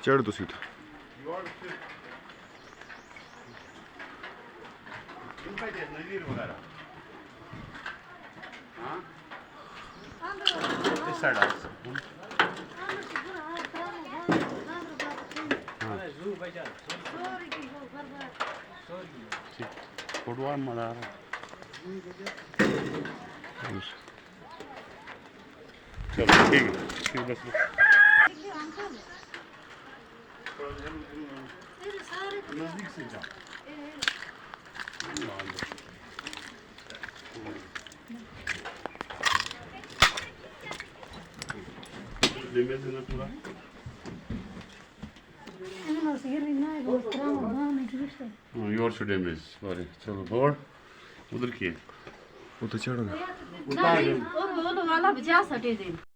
चढ़ तो सीधा फुटबॉल मजा आ रहा चलो ठीक है बस नजदीक से जाओ पूरा योर शुड इमेज सॉरी चलो बोर्ड उधर किए वो तो चढ़ो नहीं और वो वाला बजा सटे दे